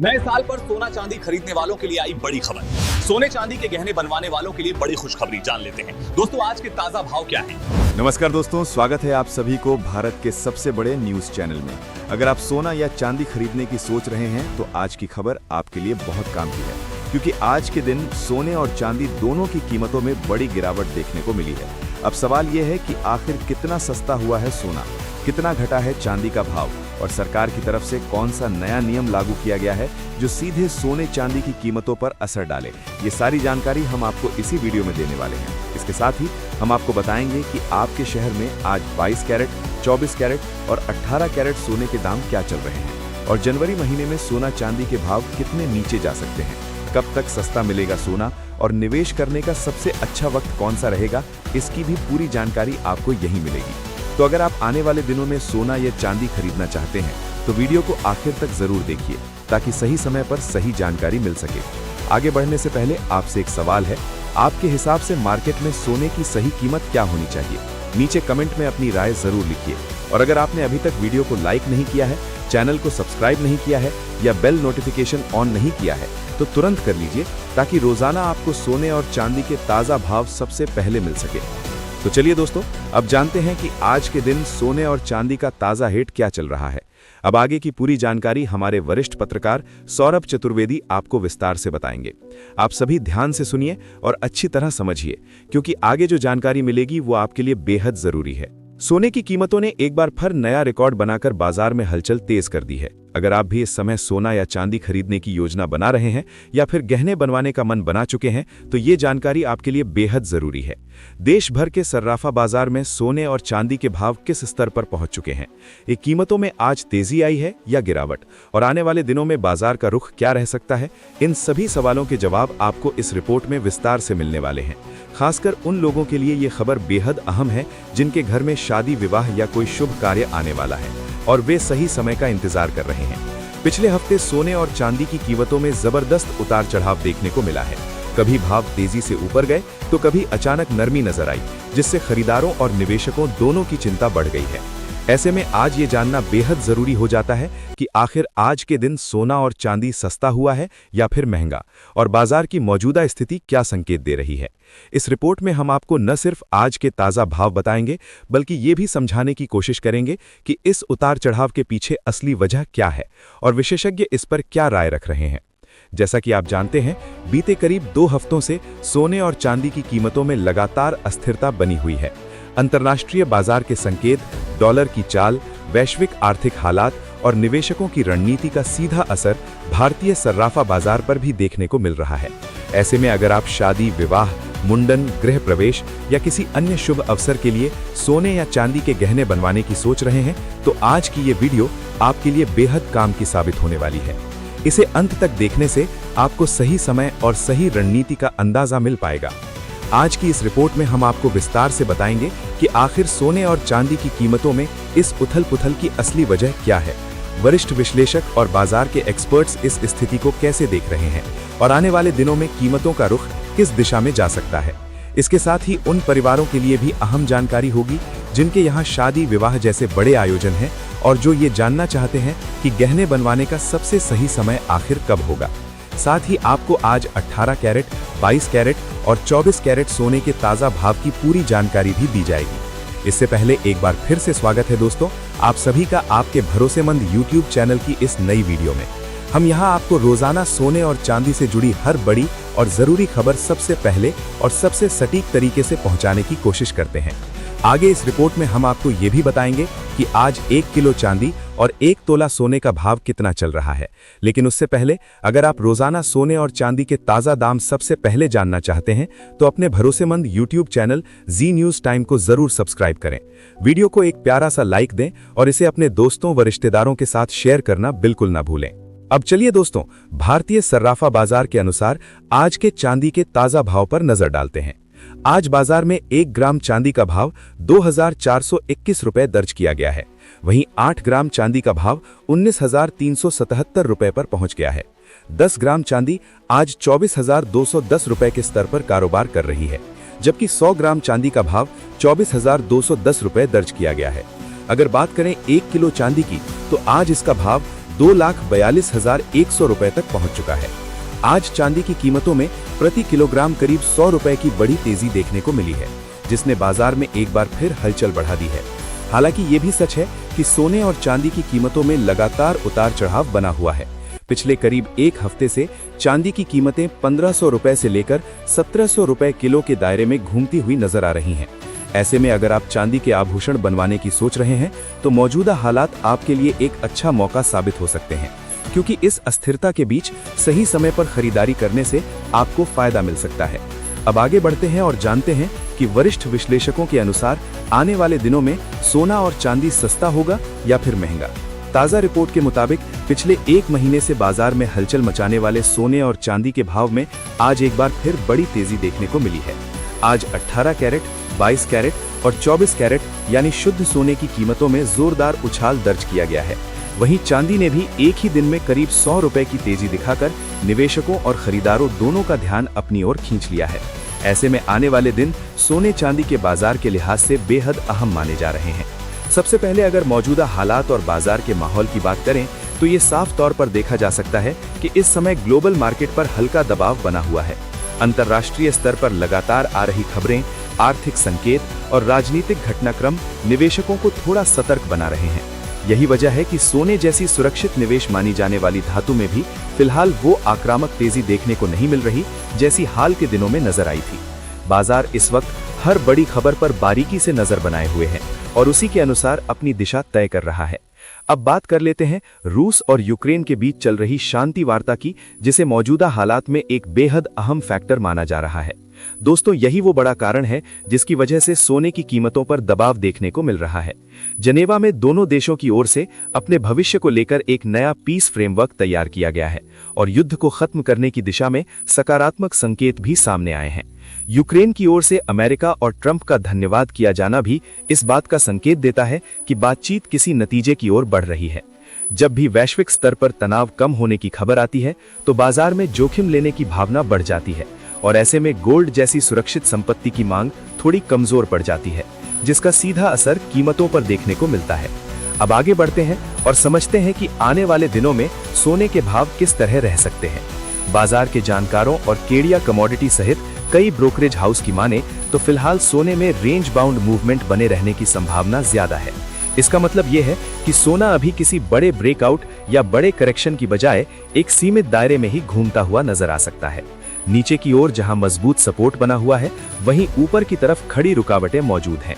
नए साल पर सोना चांदी खरीदने वालों के लिए आई बड़ी खबर। सोने चांदी के गहने बनवाने वालों के लिए बड़ी खुशखबरी। जान लेते हैं दोस्तों आज के ताजा भाव क्या है। नमस्कार दोस्तों, स्वागत है आप सभी को भारत के सबसे बड़े न्यूज चैनल में। अगर आप सोना या चांदी खरीदने की सोच रहे हैं तो आज की खबर आपके लिए बहुत काम की है, क्योंकि आज के दिन सोने और चांदी दोनों की कीमतों में बड़ी गिरावट देखने को मिली है। अब सवाल यह है कि आखिर कितना सस्ता हुआ है सोना, कितना घटा है चांदी का भाव और सरकार की तरफ से कौन सा नया नियम लागू किया गया है जो सीधे सोने चांदी की कीमतों पर असर डाले। ये सारी जानकारी हम आपको इसी वीडियो में देने वाले हैं। इसके साथ ही हम आपको बताएंगे कि आपके शहर में आज 22 कैरेट, 24 कैरेट और 18 कैरेट सोने के दाम क्या चल रहे हैं और जनवरी महीने में सोना चांदी के भाव कितने नीचे जा सकते हैं, कब तक सस्ता मिलेगा सोना और निवेश करने का सबसे अच्छा वक्त कौन सा रहेगा, इसकी भी पूरी जानकारी आपको यहीं मिलेगी। तो अगर आप आने वाले दिनों में सोना या चांदी खरीदना चाहते हैं तो वीडियो को आखिर तक जरूर देखिए ताकि सही समय पर सही जानकारी मिल सके। आगे बढ़ने से पहले आपसे एक सवाल है, आपके हिसाब से मार्केट में सोने की सही कीमत क्या होनी चाहिए? नीचे कमेंट में अपनी राय जरूर लिखिए। और अगर आपने अभी तक वीडियो को लाइक नहीं किया है, चैनल को सब्सक्राइब नहीं किया है या बेल नोटिफिकेशन ऑन नहीं किया है तो तुरंत कर लीजिए ताकि रोजाना आपको सोने और चांदी के ताजा भाव सबसे पहले मिल सके। तो चलिए दोस्तों, अब जानते हैं कि आज के दिन सोने और चांदी का ताजा रेट क्या चल रहा है। अब आगे की पूरी जानकारी हमारे वरिष्ठ पत्रकार सौरभ चतुर्वेदी आपको विस्तार से बताएंगे। आप सभी ध्यान से सुनिए और अच्छी तरह समझिए, क्योंकि आगे जो जानकारी मिलेगी वो आपके लिए बेहद जरूरी है। सोने की कीमतों ने एक बार फिर नया रिकॉर्ड बनाकर बाजार में हलचल तेज कर दी है। अगर आप भी इस समय सोना या चांदी खरीदने की योजना बना रहे हैं या फिर गहने बनवाने का मन बना चुके हैं तो ये जानकारी आपके लिए बेहद जरूरी है। देश भर के सर्राफा बाजार में सोने और चांदी के भाव किस स्तर पर पहुंच चुके हैं, ये कीमतों में आज तेजी आई है या गिरावट, और आने वाले दिनों में बाजार का रुख क्या रह सकता है, इन सभी सवालों के जवाब आपको इस रिपोर्ट में विस्तार से मिलने वाले हैं। खासकर उन लोगों के लिए ये खबर बेहद अहम है जिनके घर में शादी विवाह या कोई शुभ कार्य आने वाला है और वे सही समय का इंतजार कर रहे हैं। पिछले हफ्ते सोने और चांदी की कीमतों में जबरदस्त उतार चढ़ाव देखने को मिला है। कभी भाव तेजी से ऊपर गए तो कभी अचानक नरमी नजर आई, जिससे खरीदारों और निवेशकों दोनों की चिंता बढ़ गई है। ऐसे में आज ये जानना बेहद जरूरी हो जाता है कि आखिर आज के दिन सोना और चांदी सस्ता हुआ है या फिर महंगा, और बाजार की मौजूदा स्थिति क्या संकेत दे रही है। इस रिपोर्ट में हम आपको न सिर्फ आज के ताजा भाव बताएंगे बल्कि ये भी समझाने की कोशिश करेंगे कि इस उतार चढ़ाव के पीछे असली वजह क्या है और विशेषज्ञ इस पर क्या राय रख रहे हैं। जैसा कि आप जानते हैं, बीते करीब 2 हफ्तों से सोने और चांदी की कीमतों में लगातार अस्थिरता बनी हुई है। अंतर्राष्ट्रीय बाजार के संकेत, डॉलर की चाल, वैश्विक आर्थिक हालात और निवेशकों की रणनीति का सीधा असर भारतीय सर्राफा बाजार पर भी देखने को मिल रहा है। ऐसे में अगर आप शादी, विवाह, मुंडन, गृह प्रवेश या किसी अन्य शुभ अवसर के लिए सोने या चांदी के गहने बनवाने की सोच रहे हैं तो आज की ये वीडियो आपके लिए बेहद काम की साबित होने वाली है। इसे अंत तक देखने से आपको सही समय और सही रणनीति का अंदाजा मिल पाएगा। आज की इस रिपोर्ट में हम आपको विस्तार से बताएंगे कि आखिर सोने और चांदी की कीमतों में इस उथल-पुथल की असली वजह क्या है, वरिष्ठ विश्लेषक और बाजार के एक्सपर्ट्स इस स्थिति को कैसे देख रहे हैं और आने वाले दिनों में कीमतों का रुख किस दिशा में जा सकता है। इसके साथ ही उन परिवारों के लिए भी अहम जानकारी होगी जिनके यहाँ शादी विवाह जैसे बड़े आयोजन हैं और जो ये जानना चाहते हैं कि गहने बनवाने का सबसे सही समय आखिर कब होगा। साथ ही आपको आज 18 कैरेट, 22 कैरेट और 24 कैरेट सोने के ताजा भाव की पूरी जानकारी भी दी जाएगी। इससे पहले एक बार फिर से स्वागत है दोस्तों आप सभी का आपके भरोसेमंद YouTube चैनल की इस नई वीडियो में। हम यहां आपको रोजाना सोने और चांदी से जुड़ी हर बड़ी और जरूरी खबर सबसे पहले और सबसे सटीक तरीके से पहुंचाने की कोशिश करते हैं। आगे इस रिपोर्ट में हम आपको ये भी बताएंगे कि आज 1 किलो चांदी और 1 तोला सोने का भाव कितना चल रहा है। लेकिन उससे पहले अगर आप रोजाना सोने और चांदी के ताजा दाम सबसे पहले जानना चाहते हैं तो अपने भरोसेमंद YouTube चैनल जी न्यूज टाइम को जरूर सब्सक्राइब करें। वीडियो को एक प्यारा सा लाइक दें और इसे अपने दोस्तों व रिश्तेदारों के साथ शेयर करना बिल्कुल ना भूलें। अब चलिए दोस्तों, भारतीय सर्राफा बाजार के अनुसार आज के चांदी के ताजा भाव पर नजर डालते हैं। आज बाजार में 1 ग्राम चांदी का भाव 2421 रुपए दर्ज किया गया है। वहीं 8 ग्राम चांदी का भाव 19,377 रुपए पर पहुंच गया है। 10 ग्राम चांदी आज 24,210 रुपए के स्तर पर कारोबार कर रही है, जबकि 100 ग्राम चांदी का भाव 24,210 रुपए दर्ज किया गया है। अगर बात करें 1 किलो चांदी की तो आज इसका भाव 2,42,100 रुपए तक पहुंच चुका है। आज चांदी की कीमतों में प्रति किलोग्राम करीब 100 रुपए की बड़ी तेजी देखने को मिली है, जिसने बाजार में एक बार फिर हलचल बढ़ा दी है। हालांकि ये भी सच है कि सोने और चांदी की कीमतों में लगातार उतार चढ़ाव बना हुआ है। पिछले करीब एक हफ्ते से चांदी की कीमतें 1500 रुपए से लेकर 1700 रुपए किलो के दायरे में घूमती हुई नजर आ रही हैं। ऐसे में अगर आप चांदी के आभूषण बनवाने की सोच रहे हैं तो मौजूदा हालात आपके लिए एक अच्छा मौका साबित हो सकते हैं, क्योंकि इस अस्थिरता के बीच सही समय पर खरीदारी करने से आपको फायदा मिल सकता है। अब आगे बढ़ते हैं और जानते हैं कि वरिष्ठ विश्लेषकों के अनुसार आने वाले दिनों में सोना और चांदी सस्ता होगा या फिर महंगा। ताजा रिपोर्ट के मुताबिक पिछले एक महीने से बाजार में हलचल मचाने वाले सोने और चांदी के भाव में आज एक बार फिर बड़ी तेजी देखने को मिली है। आज 18 कैरेट, 22 कैरेट और 24 कैरेट यानी शुद्ध सोने की कीमतों में जोरदार उछाल दर्ज किया गया है। वहीं चांदी ने भी एक ही दिन में करीब 100 रुपए की तेजी दिखाकर निवेशकों और खरीदारों दोनों का ध्यान अपनी ओर खींच लिया है। ऐसे में आने वाले दिन सोने चांदी के बाजार के लिहाज से बेहद अहम माने जा रहे हैं। सबसे पहले अगर मौजूदा हालात और बाजार के माहौल की बात करें तो ये साफ तौर पर देखा जा सकता है कि इस समय ग्लोबल मार्केट पर हल्का दबाव बना हुआ है। अंतर्राष्ट्रीय स्तर पर लगातार आ रही खबरें, आर्थिक संकेत और राजनीतिक घटनाक्रम निवेशकों को थोड़ा सतर्क बना रहे हैं। यही वजह है कि सोने जैसी सुरक्षित निवेश मानी जाने वाली धातु में भी फिलहाल वो आक्रामक तेजी देखने को नहीं मिल रही जैसी हाल के दिनों में नजर आई थी। बाजार इस वक्त हर बड़ी खबर पर बारीकी से नजर बनाए हुए है और उसी के अनुसार अपनी दिशा तय कर रहा है। अब बात कर लेते हैं रूस और यूक्रेन के बीच चल रही शांति वार्ता की, जिसे मौजूदा हालात में एक बेहद अहम फैक्टर माना जा रहा है। दोस्तों, यही वो बड़ा कारण है जिसकी वजह से सोने की कीमतों पर दबाव देखने को मिल रहा है। जनेवा में दोनों देशों की ओर से अपने भविष्य को लेकर एक नया पीस फ्रेमवर्क तैयार किया गया है और युद्ध को खत्म करने की दिशा में सकारात्मक संकेत भी सामने आए हैं। यूक्रेन की ओर से अमेरिका और ट्रंप का धन्यवाद किया जाना भी इस बात का संकेत देता है कि बातचीत किसी नतीजे की ओर बढ़ रही है। जब भी वैश्विक स्तर पर तनाव कम होने की खबर आती है तो बाजार में जोखिम लेने की भावना बढ़ जाती है और ऐसे में गोल्ड जैसी सुरक्षित संपत्ति की मांग थोड़ी कमजोर पड़ जाती है, जिसका सीधा असर कीमतों पर देखने को मिलता है। अब आगे बढ़ते हैं और समझते हैं कि आने वाले दिनों में सोने के भाव किस तरह रह सकते हैं। बाजार के जानकारों और केडिया कमोडिटी सहित कई ब्रोकरेज हाउस की माने तो फिलहाल सोने में रेंज बाउंड मूवमेंट बने रहने की संभावना ज्यादा है। इसका मतलब यह है कि सोना अभी किसी बड़े ब्रेकआउट या बड़े करेक्शन की बजाय एक सीमित दायरे में ही घूमता हुआ नजर आ सकता है। नीचे की ओर जहां मजबूत सपोर्ट बना हुआ है, वहीं ऊपर की तरफ खड़ी रुकावटें मौजूद हैं।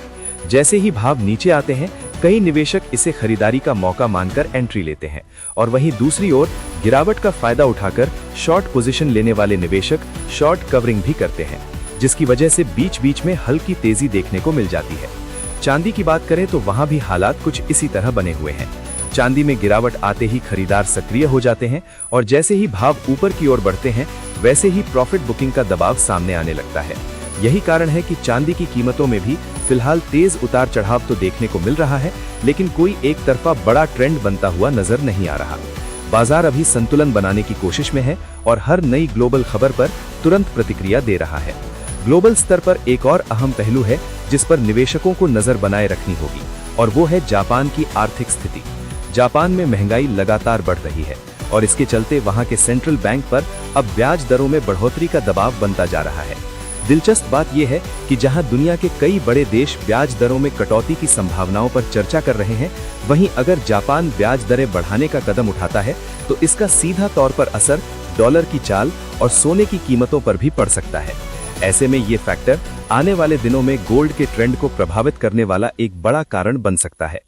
जैसे ही भाव नीचे आते हैं, कई निवेशक इसे खरीदारी का मौका मानकर एंट्री लेते हैं और वहीं दूसरी ओर गिरावट का फायदा उठाकर शॉर्ट पोजीशन लेने वाले निवेशक शॉर्ट कवरिंग भी करते हैं, जिसकी वजह से बीच बीच में हल्की तेजी देखने को मिल जाती है। चांदी की बात करें तो वहां भी हालात कुछ इसी तरह बने हुए हैं। चांदी में गिरावट आते ही खरीदार सक्रिय हो जाते हैं और जैसे ही भाव ऊपर की ओर बढ़ते हैं, वैसे ही प्रॉफिट बुकिंग का दबाव सामने आने लगता है। यही कारण है कि चांदी की कीमतों में भी फिलहाल तेज उतार चढ़ाव तो देखने को मिल रहा है, लेकिन कोई एक तरफा बड़ा ट्रेंड बनता हुआ नजर नहीं आ रहा। बाजार अभी संतुलन बनाने की कोशिश में है और हर नई ग्लोबल खबर पर तुरंत प्रतिक्रिया दे रहा है। ग्लोबल स्तर पर एक और अहम पहलू है जिस पर निवेशकों को नजर बनाए रखनी होगी और वो है जापान की आर्थिक स्थिति। जापान में महंगाई लगातार बढ़ रही है और इसके चलते वहां के सेंट्रल बैंक पर अब ब्याज दरों में बढ़ोतरी का दबाव बनता जा रहा है। दिलचस्प बात यह है कि जहां दुनिया के कई बड़े देश ब्याज दरों में कटौती की संभावनाओं पर चर्चा कर रहे हैं, वहीं अगर जापान ब्याज दरें बढ़ाने का कदम उठाता है तो इसका सीधा तौर पर असर डॉलर की चाल और सोने की कीमतों पर भी पड़ सकता है। ऐसे में ये फैक्टर आने वाले दिनों में गोल्ड के ट्रेंड को प्रभावित करने वाला एक बड़ा कारण बन सकता है।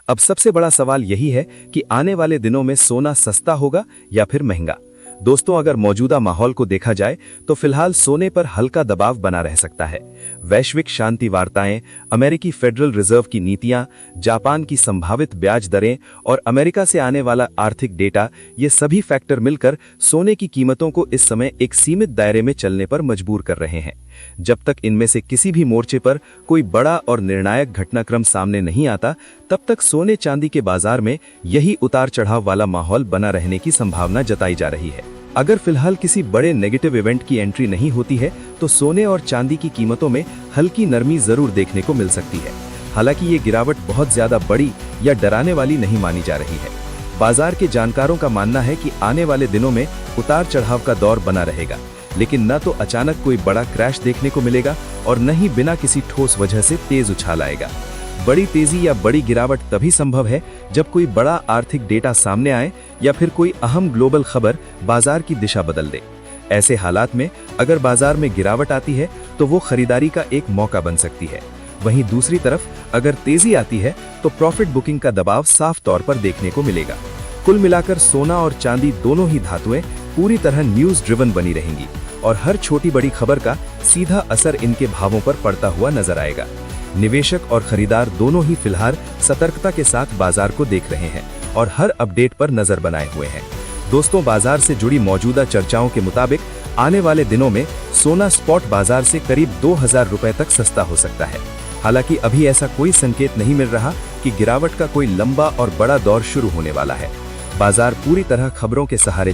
अब सबसे बड़ा सवाल यही है कि आने वाले दिनों में सोना सस्ता होगा या फिर महंगा। दोस्तों, अगर मौजूदा माहौल को देखा जाए तो फिलहाल सोने पर हल्का दबाव बना रह सकता है। वैश्विक शांति वार्ताएं, अमेरिकी फेडरल रिजर्व की नीतियां, जापान की संभावित ब्याज दरें और अमेरिका से आने वाला आर्थिक डेटा, ये सभी फैक्टर मिलकर सोने की कीमतों को इस समय एक सीमित दायरे में चलने पर मजबूर कर रहे हैं। जब तक इनमें से किसी भी मोर्चे पर कोई बड़ा और निर्णायक घटनाक्रम सामने नहीं आता, तब तक सोने चांदी के बाजार में यही उतार चढ़ाव वाला माहौल बना रहने की संभावना जताई जा रही है। अगर फिलहाल किसी बड़े नेगेटिव इवेंट की एंट्री नहीं होती है तो सोने और चांदी की कीमतों में हल्की नरमी जरूर देखने को मिल सकती है। हालांकि ये गिरावट बहुत ज्यादा बड़ी या डराने वाली नहीं मानी जा रही है। बाजार के जानकारों का मानना है कि आने वाले दिनों में उतार चढ़ाव का दौर बना रहेगा, लेकिन न तो अचानक कोई बड़ा क्रैश देखने को मिलेगा और न ही बिना किसी ठोस वजह से तेज उछाल आएगा। बड़ी तेजी या बड़ी गिरावट तभी संभव है जब कोई बड़ा आर्थिक डेटा सामने आए या फिर कोई अहम ग्लोबल खबर बाजार की दिशा बदल दे। ऐसे हालात में अगर बाजार में गिरावट आती है तो वो खरीदारी का एक मौका बन सकती है। वहीं दूसरी तरफ अगर तेजी आती है तो प्रॉफिट बुकिंग का दबाव साफ तौर पर देखने को मिलेगा। कुल मिलाकर सोना और चांदी दोनों ही धातुएं पूरी तरह न्यूज ड्रिवन बनी रहेंगी और हर छोटी बड़ी खबर का सीधा असर इनके भावों पर पड़ता हुआ नजर आएगा। निवेशक और खरीदार दोनों ही फिलहाल सतर्कता के साथ बाजार को देख रहे हैं और हर अपडेट पर नजर बनाए हुए हैं। दोस्तों, बाजार से जुड़ी मौजूदा चर्चाओं के मुताबिक आने वाले दिनों में सोना स्पॉट बाजार से करीब 2000 रुपए तक सस्ता हो सकता है। हालांकि अभी ऐसा कोई संकेत नहीं मिल रहा कि गिरावट का कोई लंबा और बड़ा दौर शुरू होने वाला है। बाजार पूरी तरह खबरों के सहारे